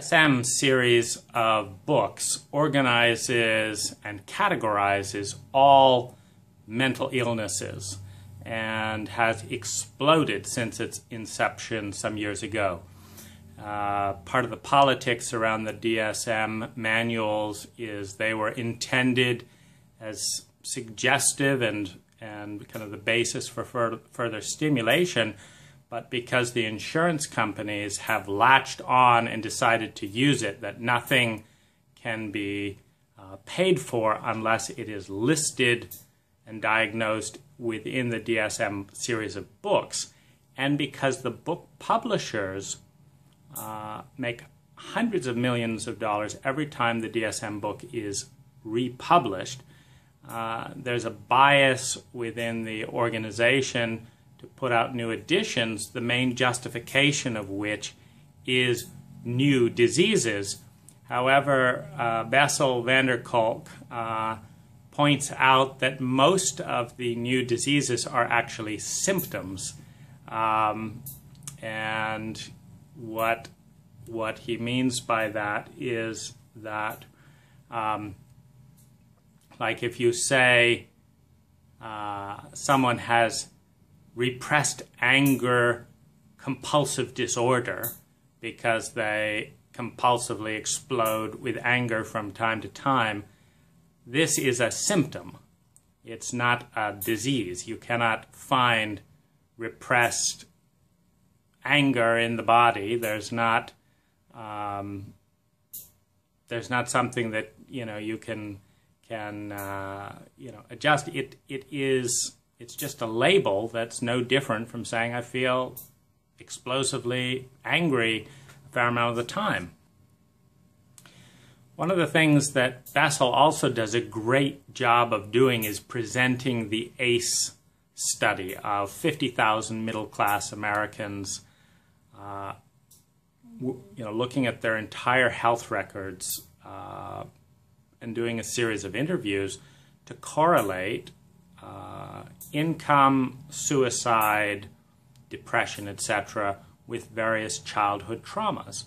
DSM series of books organizes and categorizes all mental illnesses and has exploded since its inception some years ago. Part of the politics around the DSM manuals is they were intended as suggestive and kind of the basis for further stimulation, but because the insurance companies have latched on and decided to use it, that nothing can be paid for unless it is listed and diagnosed within the DSM series of books, and because the book publishers make hundreds of millions of dollars every time the DSM book is republished, there's a bias within the organization to put out new editions, the main justification of which is new diseases. However, Bessel van der Kolk points out that most of the new diseases are actually symptoms. And what he means by that is that, like if you say someone has repressed anger compulsive disorder because they compulsively explode with anger from time to time, this is a symptom. It's not a disease. You cannot find repressed anger in the body. There's not something that you can adjust. It's just a label that's no different from saying I feel explosively angry a fair amount of the time. One of the things that Bessel also does a great job of doing is presenting the ACE study of 50,000 middle-class Americans, looking at their entire health records and doing a series of interviews to correlate income, suicide, depression, etc., with various childhood traumas,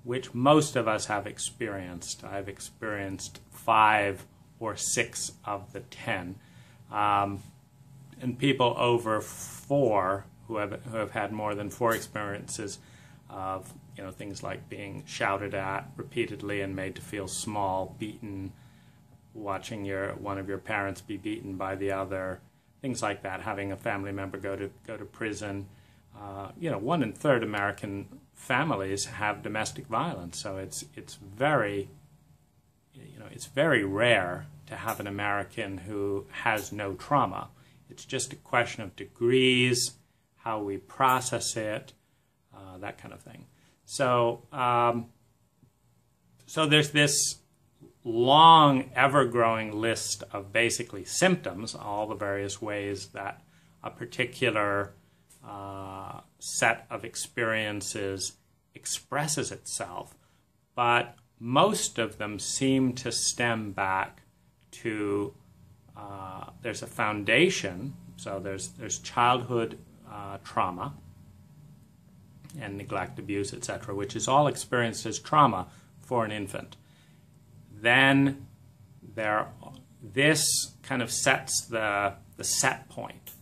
which most of us have experienced. I've experienced 5 or 6 of the 10. And people over 4 who have had more than 4 experiences of things like being shouted at repeatedly and made to feel small, beaten, watching one of your parents be beaten by the other, things like that, having a family member go to prison. 1 in 3 American families have domestic violence, so it's very rare to have an American who has no trauma. It's just a question of degrees, how we process it, that kind of thing. So there's this long, ever-growing list of basically symptoms, all the various ways that a particular set of experiences expresses itself, but most of them seem to stem back to there's a foundation. So there's childhood trauma and neglect, abuse, etc., which is all experienced as trauma for an infant. Then this kind of sets the set point,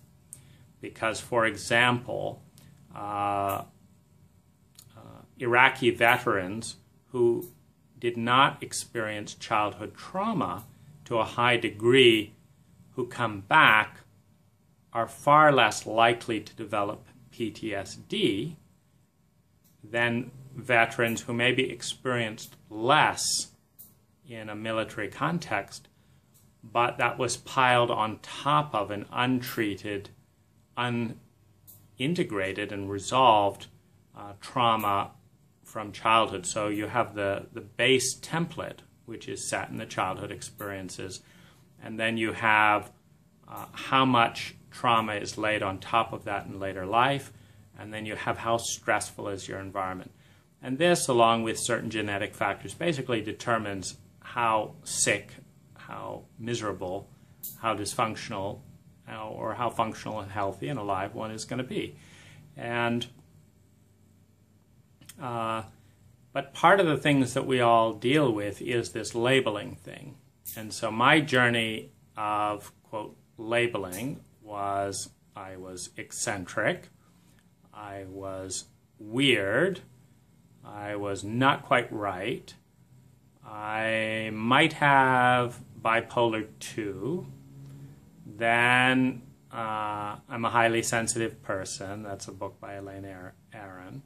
because, for example, Iraqi veterans who did not experience childhood trauma to a high degree, who come back, are far less likely to develop PTSD than veterans who maybe experienced less in a military context, but that was piled on top of an untreated, unintegrated and resolved trauma from childhood. So you have the base template, which is set in the childhood experiences, and then you have how much trauma is laid on top of that in later life, and then you have how stressful is your environment. And this, along with certain genetic factors, basically determines how sick, how miserable, how dysfunctional, or how functional and healthy and alive one is going to be. And But part of the things that we all deal with is this labeling thing. And so my journey of, quote, labeling was, I was eccentric, I was weird, I was not quite right, I might have bipolar 2, then I'm a highly sensitive person. That's a book by Elaine Aron.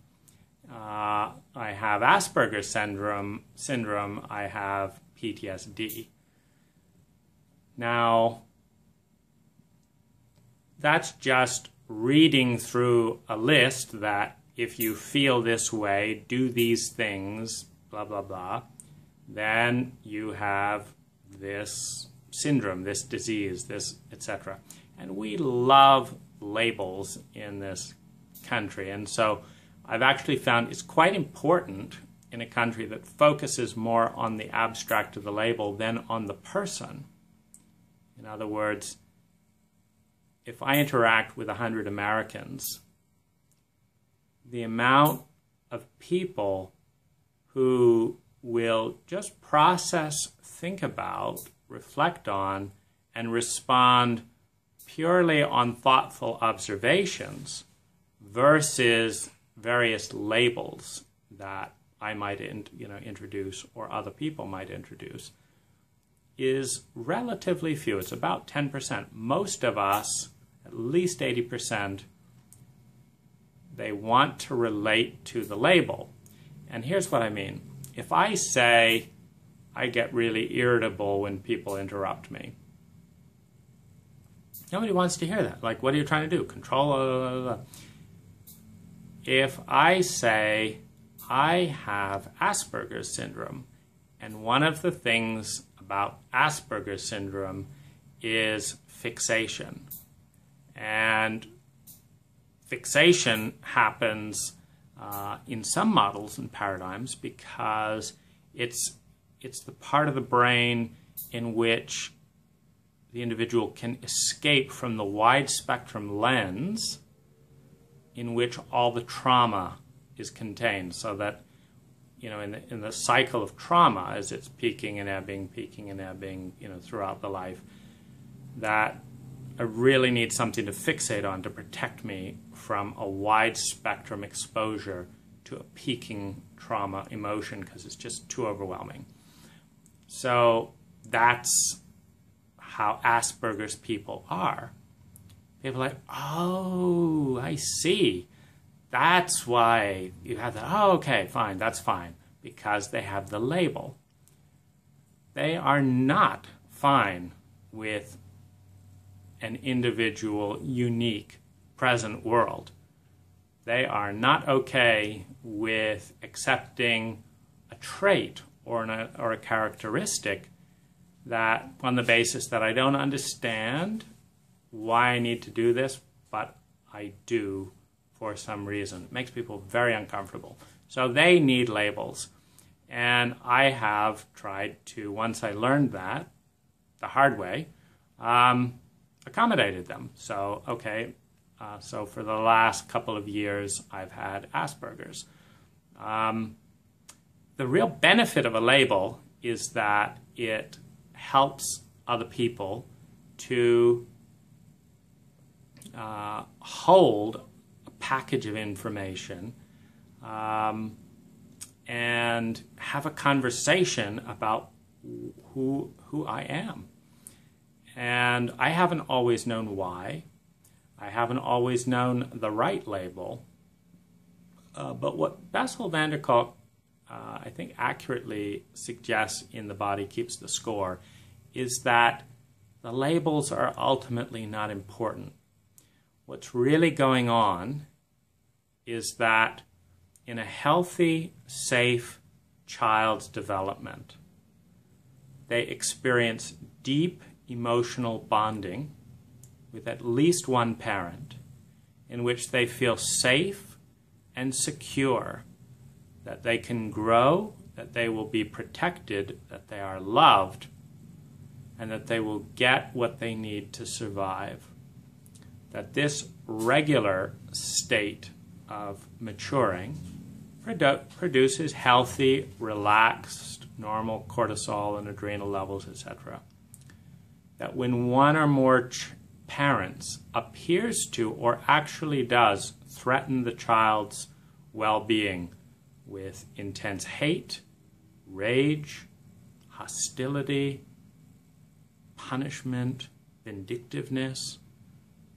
I have Asperger's syndrome. I have PTSD. Now, that's just reading through a list that if you feel this way, do these things, blah, blah, blah, then you have this syndrome, this disease, this, etc. And we love labels in this country. And so I've actually found it's quite important in a country that focuses more on the abstract of the label than on the person. In other words, if I interact with 100 Americans, the amount of people who will just process, think about, reflect on, and respond purely on thoughtful observations versus various labels that I might introduce or other people might introduce is relatively few. It's about 10%. Most of us, at least 80%, they want to relate to the label. And here's what I mean. If I say I get really irritable when people interrupt me, nobody wants to hear that. Like, what are you trying to do? Control, blah, blah, blah. If I say I have Asperger's syndrome, and one of the things about Asperger's syndrome is fixation. And fixation happens in some models and paradigms because it's the part of the brain in which the individual can escape from the wide spectrum lens in which all the trauma is contained, so that in the cycle of trauma, as it's peaking and ebbing, throughout the life, that I really need something to fixate on to protect me from a wide spectrum exposure to a peaking trauma emotion because it's just too overwhelming. So that's how Asperger's people are. People are like, oh, I see. That's why you have that. Oh, okay, fine, that's fine. Because they have the label. They are not fine with an individual, unique, present world. They are not okay with accepting a trait or a characteristic that, on the basis that I don't understand why I need to do this, but I do for some reason. It makes people very uncomfortable. So they need labels. And I have tried to, once I learned that the hard way, accommodated them. So, okay, so for the last couple of years, I've had Asperger's. The real benefit of a label is that it helps other people to hold a package of information and have a conversation about who I am. And I haven't always known why. I haven't always known the right label. But what Bessel van der Kolk, I think, accurately suggests in The Body Keeps the Score is that the labels are ultimately not important. What's really going on is that in a healthy, safe child's development, they experience deep emotional bonding with at least one parent in which they feel safe and secure, that they can grow, that they will be protected, that they are loved, and that they will get what they need to survive. That this regular state of maturing, produces healthy, relaxed, normal cortisol and adrenal levels, etc. That when one or more parents appears to or actually does threaten the child's well-being with intense hate, rage, hostility, punishment, vindictiveness,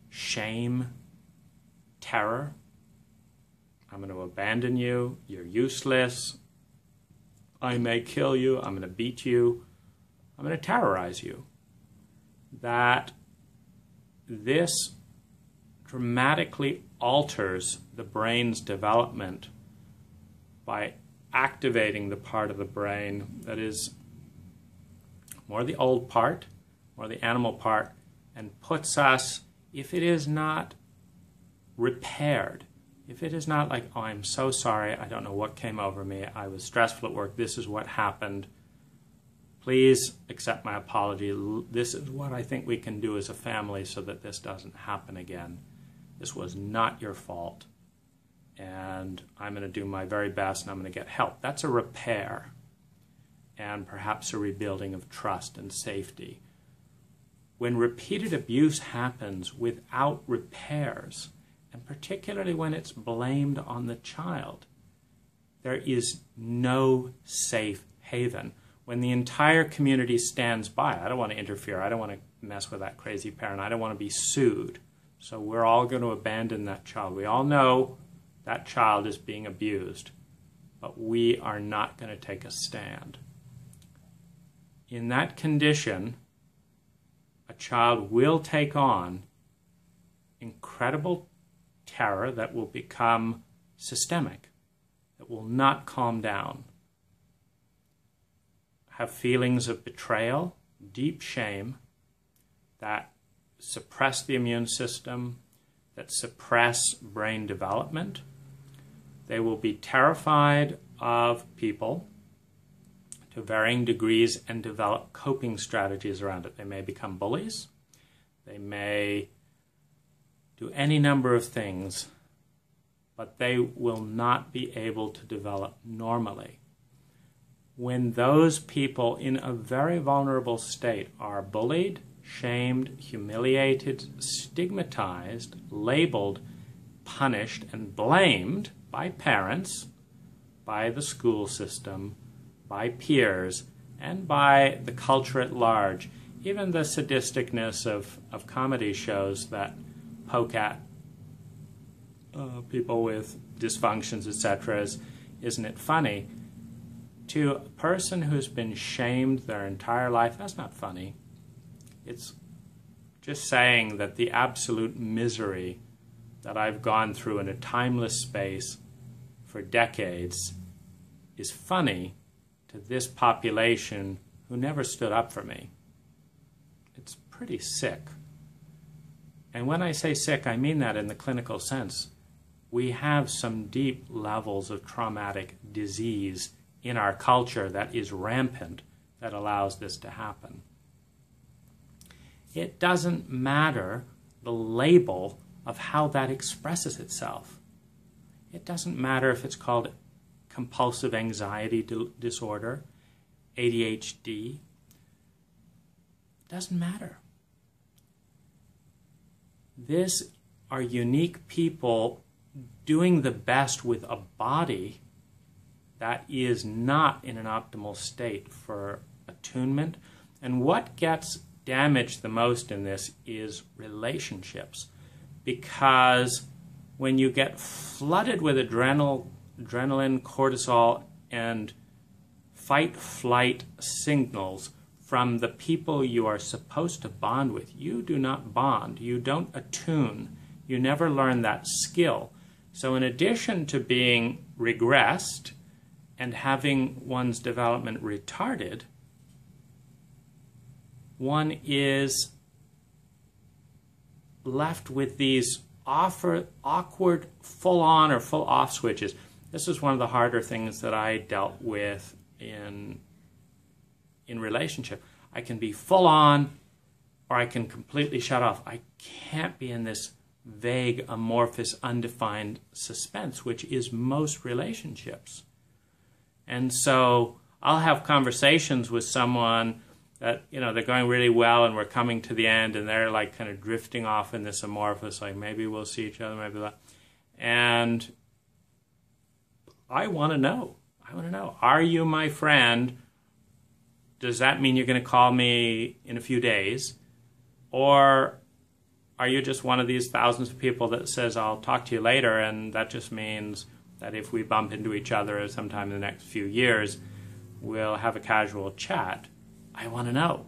shame, terror. I'm going to abandon you. You're useless. I may kill you. I'm going to beat you. I'm going to terrorize you. That this dramatically alters the brain's development by activating the part of the brain that is more the old part, more the animal part, and puts us, if it is not repaired, if it is not like, oh, I'm so sorry, I don't know what came over me, I was stressful at work, this is what happened, please accept my apology, this is what I think we can do as a family so that this doesn't happen again. This was not your fault, and I'm going to do my very best and I'm going to get help. That's a repair, and perhaps a rebuilding of trust and safety. When repeated abuse happens without repairs, and particularly when it's blamed on the child, there is no safe haven. When the entire community stands by, I don't want to interfere, I don't want to mess with that crazy parent, I don't want to be sued, so we're all going to abandon that child. We all know that child is being abused, but we are not going to take a stand. In that condition, a child will take on incredible terror that will become systemic, that will not calm down, have feelings of betrayal, deep shame, that suppress the immune system, that suppress brain development. They will be terrified of people to varying degrees and develop coping strategies around it. They may become bullies. They may do any number of things, but they will not be able to develop normally. When those people in a very vulnerable state are bullied, shamed, humiliated, stigmatized, labeled, punished, and blamed by parents, by the school system, by peers, and by the culture at large, even the sadisticness of comedy shows that poke at people with dysfunctions, etc. Isn't it funny? To a person who's been shamed their entire life, that's not funny. It's just saying that the absolute misery that I've gone through in a timeless space for decades is funny to this population who never stood up for me. It's pretty sick. And when I say sick, I mean that in the clinical sense. We have some deep levels of traumatic disease in our culture that is rampant, that allows this to happen. It doesn't matter the label of how that expresses itself. It doesn't matter if it's called compulsive anxiety disorder, ADHD. It doesn't matter. These are unique people doing the best with a body that is not in an optimal state for attunement. And what gets damaged the most in this is relationships, because when you get flooded with adrenaline, cortisol, and fight-flight signals from the people you are supposed to bond with, you do not bond, you don't attune, you never learn that skill. So in addition to being regressed and having one's development retarded, one is left with these awkward full-on or full-off switches. This is one of the harder things that I dealt with in relationship. I can be full-on or I can completely shut off. I can't be in this vague, amorphous, undefined suspense, which is most relationships. And so I'll have conversations with someone that, they're going really well and we're coming to the end and they're like kind of drifting off in this amorphous, like maybe we'll see each other, maybe not. And I want to know. Are you my friend? Does that mean you're going to call me in a few days? Or are you just one of these thousands of people that says, I'll talk to you later, and that just means that if we bump into each other sometime in the next few years, we'll have a casual chat? I want to know.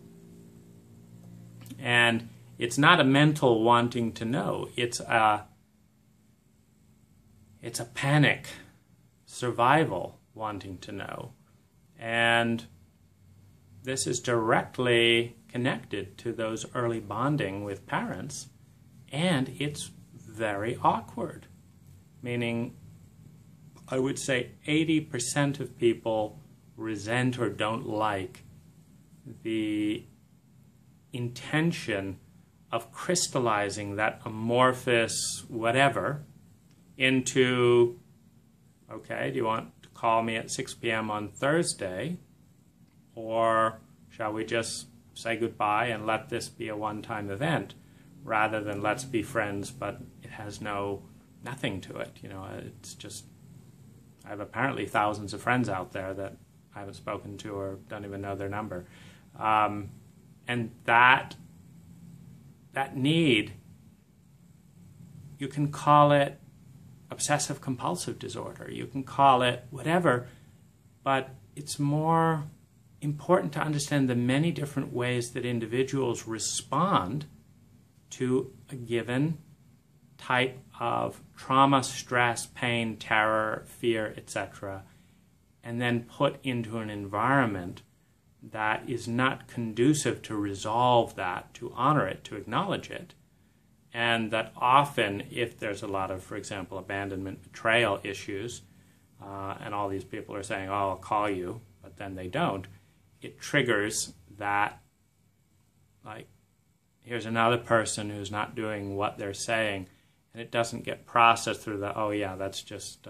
And it's not a mental wanting to know. It's a panic, survival wanting to know. And this is directly connected to those early bonding with parents, and it's very awkward. Meaning, I would say 80% of people resent or don't like the intention of crystallizing that amorphous whatever into, okay, do you want to call me at 6 p.m. on Thursday? Or shall we just say goodbye and let this be a one-time event, rather than let's be friends, but it has nothing to it. It's just, I have apparently thousands of friends out there that I haven't spoken to or don't even know their number. And that need, you can call it obsessive compulsive disorder, you can call it whatever, but it's more important to understand the many different ways that individuals respond to a given type of trauma, stress, pain, terror, fear, etc., and then put into an environment that is not conducive to resolve that, to honor it, to acknowledge it. And that often, if there's a lot of, for example, abandonment, betrayal issues, and all these people are saying, oh, I'll call you, but then they don't, it triggers that, like, here's another person who's not doing what they're saying, and it doesn't get processed through the, oh yeah, that's just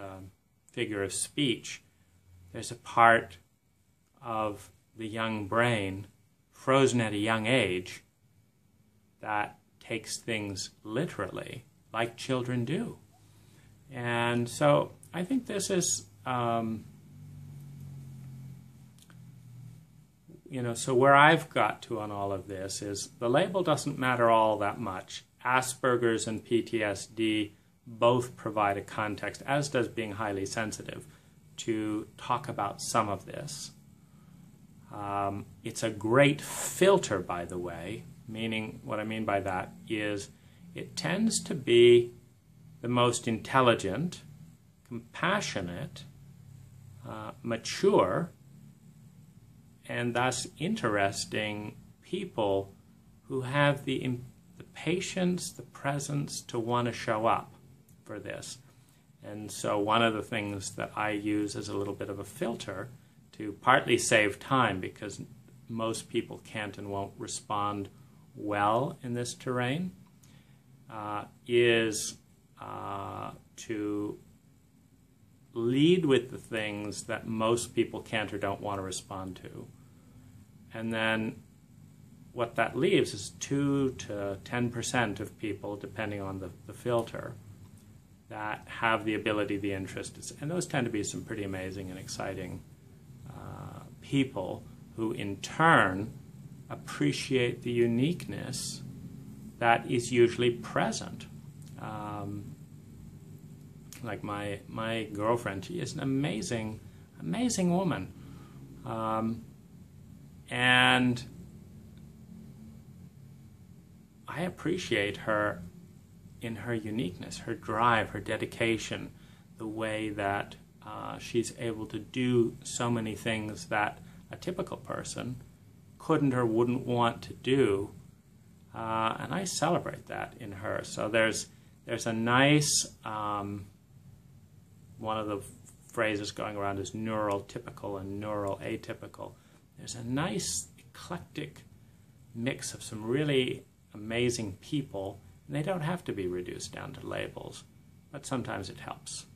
figure of speech. There's a part of the young brain, frozen at a young age, that takes things literally, like children do. And so I think this is, so where I've got to on all of this is the label doesn't matter all that much. Asperger's and PTSD both provide a context, as does being highly sensitive, to talk about some of this. It's a great filter, by the way, meaning what I mean by that is it tends to be the most intelligent, compassionate, mature, and thus interesting people who have the patience, the presence to want to show up for this. And so one of the things that I use as a little bit of a filter to partly save time, because most people can't and won't respond well in this terrain, is to lead with the things that most people can't or don't want to respond to. And then what that leaves is 2 to 10% of people, depending on the filter, that have the ability, the interest, and those tend to be some pretty amazing and exciting people who in turn appreciate the uniqueness that is usually present. Like my girlfriend, she is an amazing woman. And I appreciate her in her uniqueness, her drive, her dedication, the way that she's able to do so many things that a typical person couldn't or wouldn't want to do. And I celebrate that in her. So there's a nice, one of the phrases going around is neural typical and neural atypical. There's a nice eclectic mix of some really amazing people And they don't have to be reduced down to labels, but sometimes it helps.